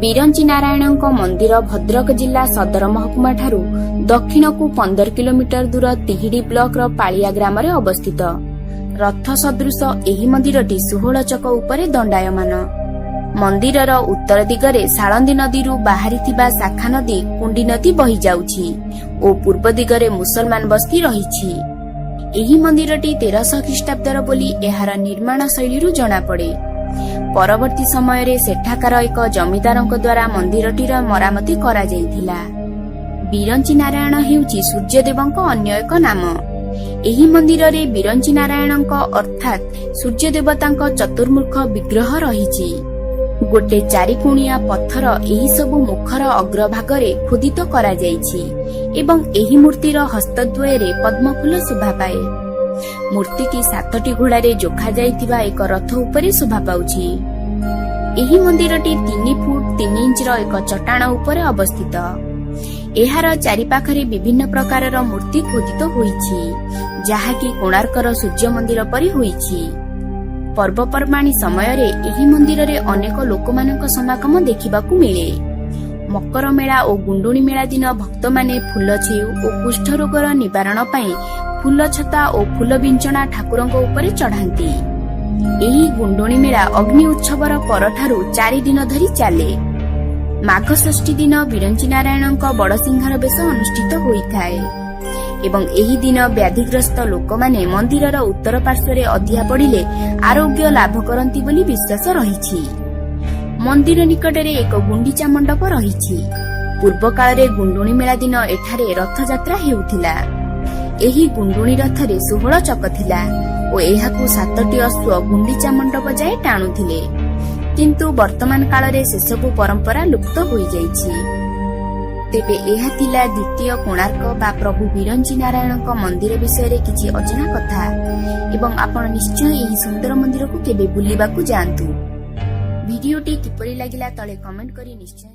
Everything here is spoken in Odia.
ବିରଞ୍ଚି ନାରାୟଣଙ୍କ ମନ୍ଦିର ଭଦ୍ରକ ଜିଲ୍ଲା ସଦର ମହକୁମା ଠାରୁ ଦକ୍ଷିଣକୁ 15 କିଲୋମିଟର ଦୂର ତିହିଡି ବ୍ଲକର ପାଳିଆ ଗ୍ରାମରେ ଅବସ୍ଥିତ। ରଥ ସଦୃଶ ଏହି ମନ୍ଦିରଟି 16 ଚକ ଉପରେ ଦଣ୍ଡାୟମାନ। ମନ୍ଦିରର ଉତ୍ତର ଦିଗରେ ସାଳନ୍ଦୀ ନଦୀରୁ ବାହାରିଥିବା ଶାଖା ନଦୀ କୁଣ୍ଡି ନଦୀ ବହିଯାଉଛି ଓ ପୂର୍ବ ଦିଗରେ ମୁସଲମାନ ବସ୍ତି ରହିଛି। ଏହି ମନ୍ଦିରଟି 1300 ଖ୍ରୀଷ୍ଟାବ୍ଦର ବୋଲି ଏହାର ନିର୍ମାଣ ଶୈଳୀରୁ ଜଣାପଡେ। ପରବର୍ତ୍ତୀ ସମୟରେ ସେଠାକାର ଏକ ଜମିଦାରଙ୍କ ଦ୍ୱାରା ମନ୍ଦିରଟିର ମରାମତି କରାଯାଇଥିଲା। ବିରଞ୍ଚି ନାରାୟଣ ହେଉଛି ସୂର୍ଯ୍ୟଦେବଙ୍କ ଅନ୍ୟ ଏକ ନାମ। ଏହି ମନ୍ଦିରରେ ବିରଞ୍ଚି ନାରାୟଣଙ୍କ ଅର୍ଥାତ୍ ସୂର୍ଯ୍ୟ ଦେବତାଙ୍କ ଚତୁର୍ମୁଖ ବିଗ୍ରହ ରହିଛି। ଗୋଟେ ଚାରିକୋଣିଆ ପଥର ଏହି ସବୁ ମୁଖର ଅଗ୍ରଭାଗରେ ଖୋଦିତ କରାଯାଇଛି ଏବଂ ଏହି ମୂର୍ତ୍ତିର ହସ୍ତଦ୍ୱୟରେ ପଦ୍ମଫୁଲ ଶୋଭା ପାଏ। ମୂର୍ତ୍ତିଟି 7ଟି ଘୋଡ଼ାରେ ଯୋଖାଯାଇଥିବା ଏକ ରଥ ଉପରେ ଶୋଭା ପାଉଛି। ଏହି ମନ୍ଦିରଟି 3 ଫୁଟ 3 ଇଞ୍ଚର ଏକ ଚଟାଣ ଉପରେ ଅବସ୍ଥିତ। ଏହାର ଚାରିପାଖରେ ବିଭିନ୍ନ ପ୍ରକାରର ମୂର୍ତ୍ତି ଖୋଦିତ ହୋଇଛି, ଯାହାକି କୋଣାର୍କର ସୂର୍ଯ୍ୟ ମନ୍ଦିର ପରି ହୋଇଛି। ପର୍ବପର୍ବାଣୀ ସମୟରେ ଏହି ମନ୍ଦିରରେ ଅନେକ ଲୋକମାନଙ୍କ ସମାଗମ ଦେଖିବାକୁ ମିଳେ। ମକର ମେଳା ଓ ଗୁଣ୍ଡୁଣି ମେଳା ଦିନ ଭକ୍ତମାନେ ଫୁଲ ଛେଉ ଓ କୁଷ୍ଠ ରୋଗର ନିବାରଣ ପାଇଁ ଫୁଲ ଛତା ଓ ଫୁଲ ବିଞ୍ଚଣା ଠାକୁରଙ୍କ ଉପରେ ଚଢାନ୍ତି। ଏହି ଗୁଣ୍ଡୁଣି ମେଳା ଅଗ୍ନି ଉତ୍ସବର ପରଠାରୁ 4 ଦିନ ଧରି ଚାଲେ। ମାଘ ଷଷ୍ଠୀ ଦିନ ବିରଞ୍ଚି ନାରାୟଣଙ୍କ ବଡସିଂହାର ବେଶ ଅନୁଷ୍ଠିତ ହୋଇଥାଏ ଏବଂ ଏହି ଦିନ ବ୍ୟାଧିଗ୍ରସ୍ତ ଲୋକମାନେ ମନ୍ଦିରର ଉତ୍ତର ପାର୍ଶ୍ୱରେ ଅଧିଆ ପଡ଼ିଲେ ଆରୋଗ୍ୟ ଲାଭ କରନ୍ତି ବୋଲି ବିଶ୍ୱାସ ରହିଛି। ମନ୍ଦିର ନିକଟରେ ଏକ ଗୁଣ୍ଡିଚା ମଣ୍ଡପ ରହିଛି। ପୂର୍ବ କାଳରେ ଗୁଣ୍ଡୁଣି ମେଳା ଦିନ ଏଠାରେ ରଥଯାତ୍ରା ହେଉଥିଲା। ଏହି ଗୁଣ୍ଡୁଣି ରଥରେ 16 ଚକ ଥିଲା ଓ ଏହାକୁ 7ଟି ଅଶ୍ୱ ଗୁଣ୍ଡିଚା ମଣ୍ଡପ ଯାଏ ଟାଣୁଥିଲେ, କିନ୍ତୁ ବର୍ତ୍ତମାନ କାଳରେ ସେସବୁ ପରମ୍ପରା ଲୁପ୍ତ ହୋଇଯାଇଛି। ତେବେ ଏହା ଥିଲା ଦ୍ୱିତୀୟ କୋଣାର୍କ ବା ପ୍ରଭୁ ବିରଞ୍ଚି ନାରାୟଣଙ୍କ ମନ୍ଦିର ବିଷୟରେ କିଛି ଅଜଣା କଥା ଏବଂ ଆପଣ ନିଶ୍ଚୟ ଏହି ସୁନ୍ଦର ମନ୍ଦିରକୁ କେବେ ବୁଲିବାକୁ ଯାଆନ୍ତୁ। ଭିଡିଓଟି କିପରି ଲାଗିଲା ତଳେ କମେଣ୍ଟ କରି ନିଶ୍ଚୟ